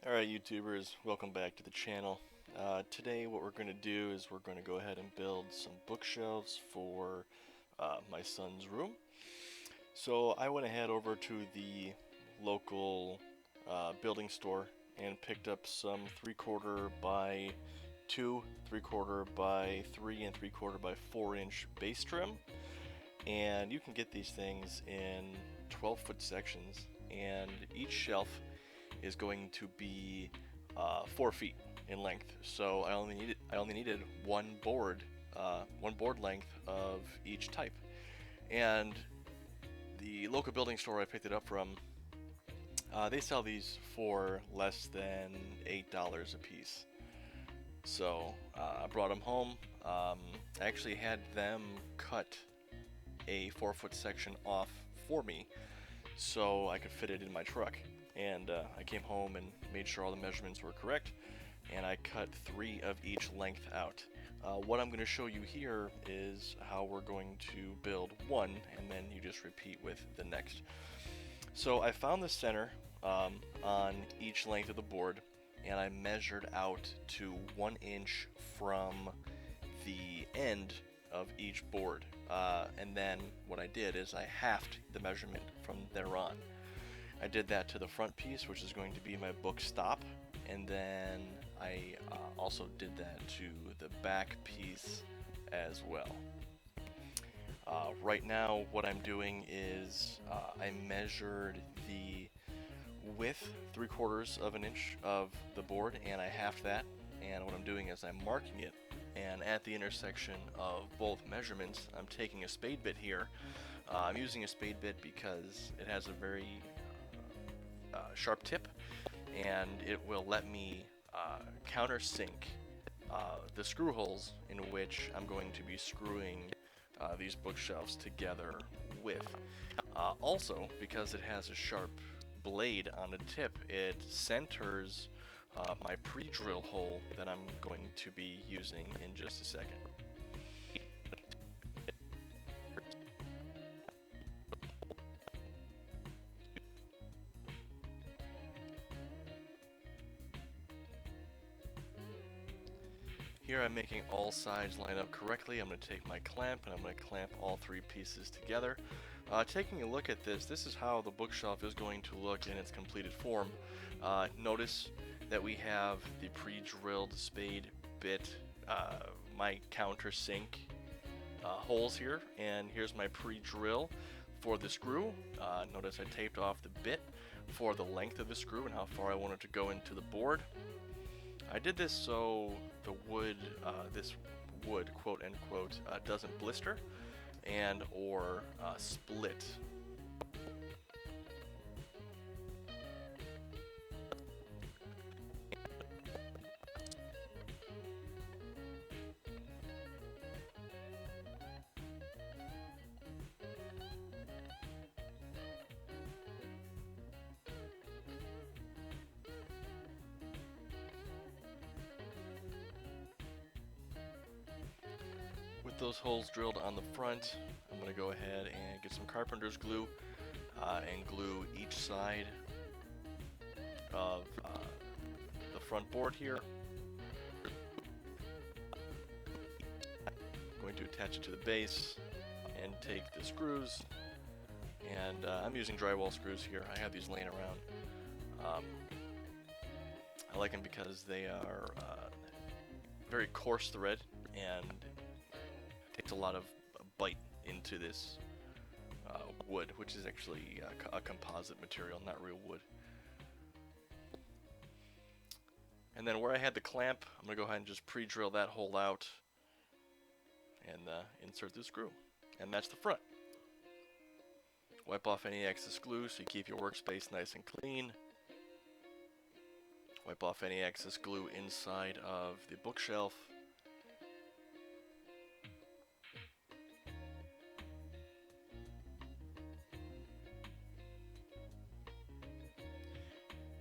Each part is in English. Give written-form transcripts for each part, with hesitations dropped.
Alright YouTubers, welcome back to the channel. Today what we're going to do is we're going to go ahead and build some bookshelves for my son's room. So I went ahead over to the local building store and picked up some 3/4 by 2, 3/4 by 3, and 3/4 by 4 inch base trim. And you can get these things in 12-foot sections, and each shelf is going to be 4 feet in length. So I only needed one board length of each type. And the local building store I picked it up from, they sell these for less than $8 a piece. So I brought them home. I actually had them cut a 4-foot section off for me so I could fit it in my truck. And I came home and made sure all the measurements were correct, and I cut 3 of each length out. What I'm going to show you here is how we're going to build one, and then you just repeat with the next. So I found the center on each length of the board, and I measured out to 1 inch from the end of each board. And then what I did is I halved the measurement from there on. I did that to the front piece, which is going to be my book stop, and then I also did that to the back piece as well. Right now what I'm doing is I measured the width 3/4 of an inch of the board, and I halved that, and what I'm doing is I'm marking it, and at the intersection of both measurements I'm taking a spade bit here. I'm using a spade bit because it has a very sharp tip, and it will let me countersink the screw holes in which I'm going to be screwing these bookshelves together with. Also, because it has a sharp blade on the tip, it centers my pre-drill hole that I'm going to be using in just a second. Here I'm making all sides line up correctly. I'm going to take my clamp and I'm going to clamp all 3 pieces together. Taking a look at this is how the bookshelf is going to look in its completed form. Notice that we have the pre-drilled spade bit, my countersink holes here, and here's my pre-drill for the screw. Notice I taped off the bit for the length of the screw and how far I want it to go into the board. I did this so the wood, this wood, quote unquote, doesn't blister and or split. With those holes drilled on the front, I'm going to go ahead and get some carpenter's glue and glue each side of the front board here. I'm going to attach it to the base and take the screws, and I'm using drywall screws here. I have these laying around. I like them because they are very coarse thread and takes a lot of bite into this wood, which is actually a composite material, not real wood. And then where I had the clamp, I'm going to go ahead and just pre-drill that hole out and insert the screw. And that's the front. Wipe off any excess glue so you keep your workspace nice and clean. Wipe off any excess glue inside of the bookshelf.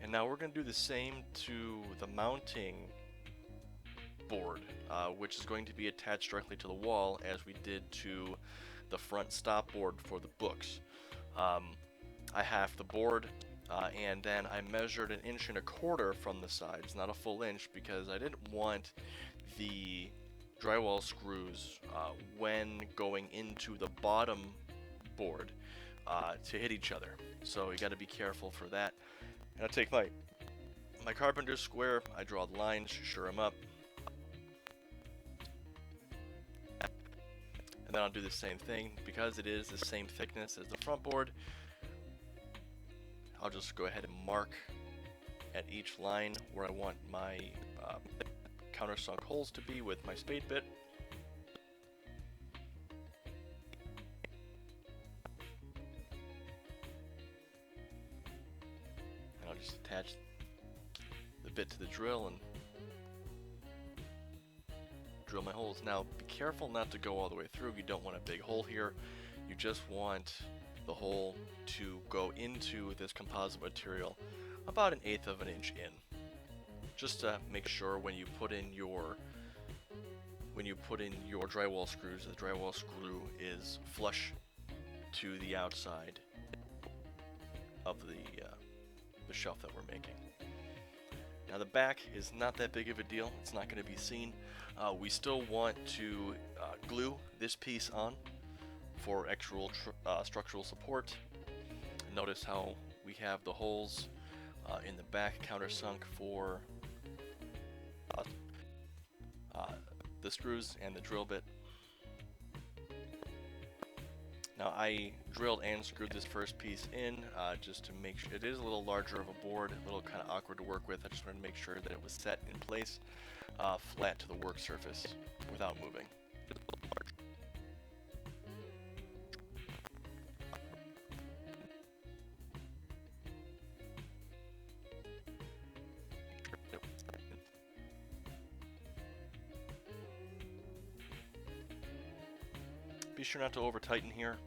And now we're going to do the same to the mounting board, which is going to be attached directly to the wall as we did to the front stop board for the books. I halved the board, and then I measured 1.25 inches from the sides, not a full inch, because I didn't want the drywall screws when going into the bottom board to hit each other. So you got to be careful for that. And I take my carpenter's square, I draw the lines, sure them up, and then I'll do the same thing. Because it is the same thickness as the front board, I'll just go ahead and mark at each line where I want my countersunk holes to be with my spade bit. And I'll just attach the bit to the drill and drill my holes. Now be careful not to go all the way through. You don't want a big hole here. You just want the hole to go into this composite material about 1/8 of an inch in, just to make sure when you put in your drywall screws, the drywall screw is flush to the outside of the shelf that we're making. Now the back is not that big of a deal. It's not going to be seen. We still want to glue this piece on for extra structural support. Notice how we have the holes in the back countersunk for the screws and the drill bit. Now I drilled and screwed this first piece in just to make sure. It is a little larger of a board, a little kind of awkward to work with. I just wanted to make sure that it was set in place, flat to the work surface without moving. Be sure not to over tighten here.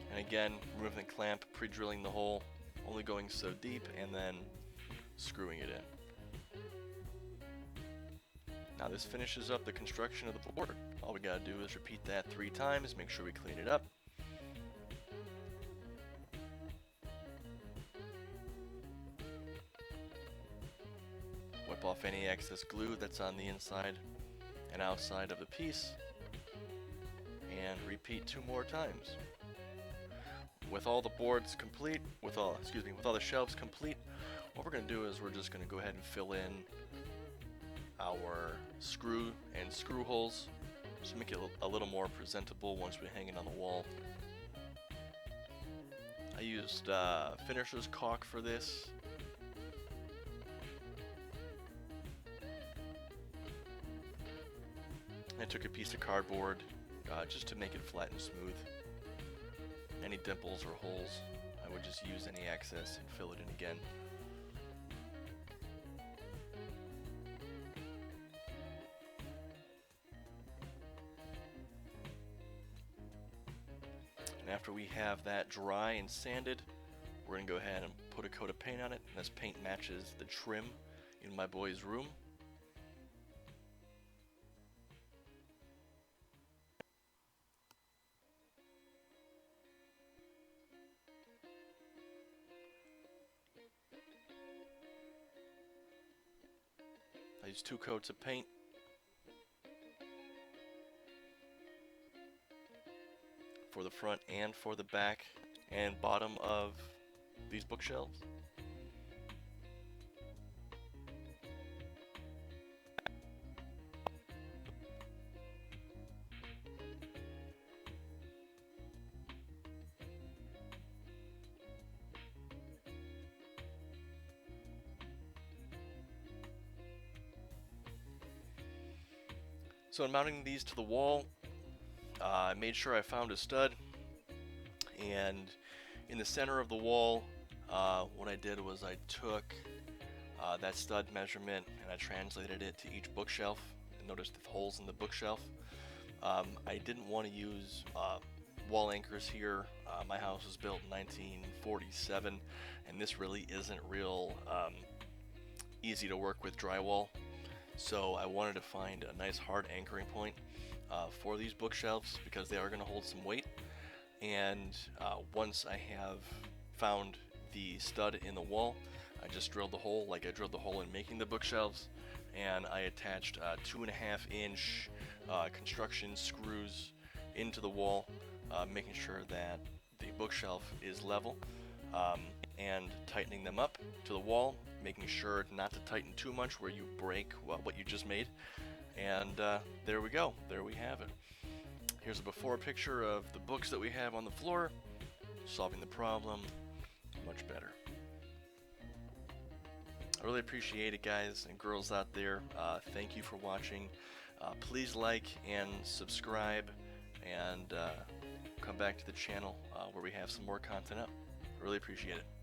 And again, removing the clamp, pre-drilling the hole, only going so deep, and then screwing it in. Now this finishes up the construction of the board. All we gotta do is repeat that 3 times, make sure we clean it up. Wipe off any excess glue that's on the inside and outside of the piece, and repeat 2 more times. With all the boards complete, with all the shelves complete, what we're going to do is we're just going to go ahead and fill in our screw holes to make it a little more presentable once we hang it on the wall. I used finisher's caulk for this. I took a piece of cardboard just to make it flat and smooth. Any dimples or holes, I would just use any excess and fill it in again. And after we have that dry and sanded, we're going to go ahead and put a coat of paint on it. And this paint matches the trim in my boy's room. I use 2 coats of paint. For the front and for the back and bottom of these bookshelves. So in mounting these to the wall, I made sure I found a stud, and in the center of the wall, what I did was I took that stud measurement and I translated it to each bookshelf. And notice the holes in the bookshelf. I didn't want to use wall anchors here. My house was built in 1947, and this really isn't real easy to work with drywall. So I wanted to find a nice hard anchoring point for these bookshelves because they are going to hold some weight. And once I have found the stud in the wall, I just drilled the hole like I drilled the hole in making the bookshelves, and I attached 2.5-inch construction screws into the wall, making sure that the bookshelf is level, um, and tightening them up to the wall, making sure not to tighten too much where you break what you just made. And there we go. There we have it. Here's a before picture of the books that we have on the floor. Solving the problem much better. I really appreciate it, guys and girls out there. Thank you for watching. Please like and subscribe, and come back to the channel where we have some more content up. I really appreciate it.